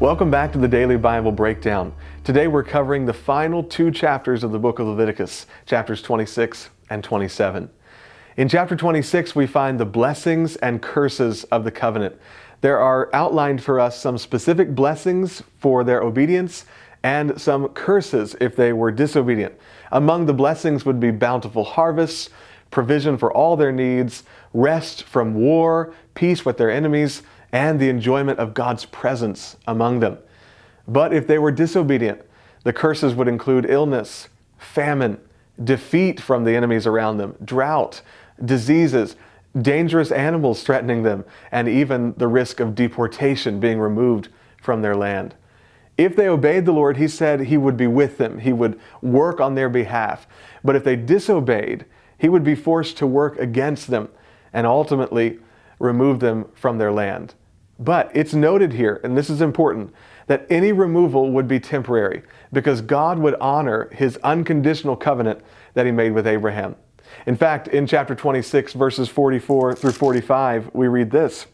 Welcome back to the Daily Bible Breakdown. Today we're covering the final two chapters of the book of Leviticus, chapters 26 and 27. In chapter 26, we find the blessings and curses of the covenant. There are outlined for us some specific blessings for their obedience and some curses if they were disobedient. Among the blessings would be bountiful harvests, provision for all their needs, rest from war, peace with their enemies, and the enjoyment of God's presence among them. But if they were disobedient, the curses would include illness, famine, defeat from the enemies around them, drought, diseases, dangerous animals threatening them, and even the risk of deportation, being removed from their land. If they obeyed the Lord, He said He would be with them. He would work on their behalf. But if they disobeyed, He would be forced to work against them and ultimately remove them from their land. But it's noted here, and this is important, that any removal would be temporary because God would honor His unconditional covenant that He made with Abraham. In fact, in chapter 26, verses 44 through 45, we read this,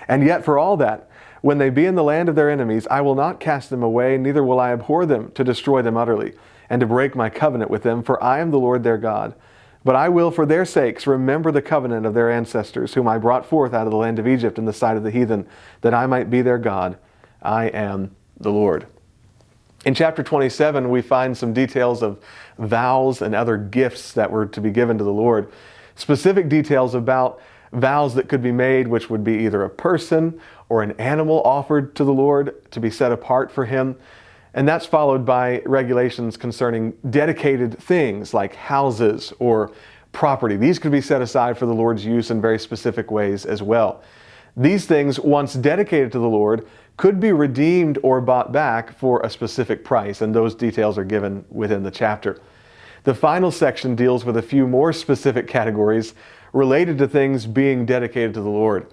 "And yet for all that, when they be in the land of their enemies, I will not cast them away, neither will I abhor them to destroy them utterly, and to break my covenant with them, for I am the Lord their God. But I will, for their sakes, remember the covenant of their ancestors, whom I brought forth out of the land of Egypt in the sight of the heathen, that I might be their God. I am the Lord." In chapter 27, we find some details of vows and other gifts that were to be given to the Lord. Specific details about vows that could be made, which would be either a person or an animal offered to the Lord to be set apart for Him. And that's followed by regulations concerning dedicated things like houses or property. These could be set aside for the Lord's use in very specific ways as well. These things, once dedicated to the Lord, could be redeemed or bought back for a specific price, and those details are given within the chapter. The final section deals with a few more specific categories related to things being dedicated to the Lord.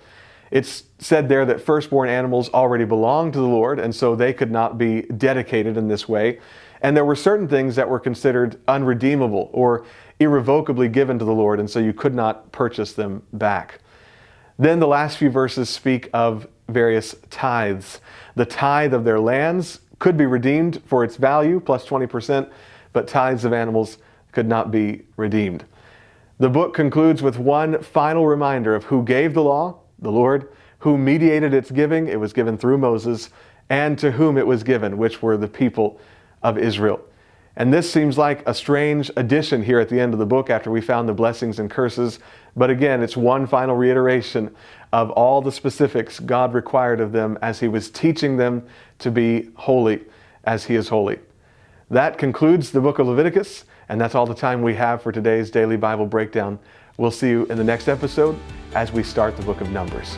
It's said there that firstborn animals already belonged to the Lord, and so they could not be dedicated in this way. And there were certain things that were considered unredeemable or irrevocably given to the Lord, and so you could not purchase them back. Then the last few verses speak of various tithes. The tithe of their lands could be redeemed for its value, plus 20%, but tithes of animals could not be redeemed. The book concludes with one final reminder of who gave the law, the Lord, who mediated its giving, it was given through Moses, and to whom it was given, which were the people of Israel. And this seems like a strange addition here at the end of the book after we found the blessings and curses. But again, it's one final reiteration of all the specifics God required of them as He was teaching them to be holy as He is holy. That concludes the book of Leviticus, and that's all the time we have for today's Daily Bible Breakdown. We'll see you in the next episode as we start the book of Numbers.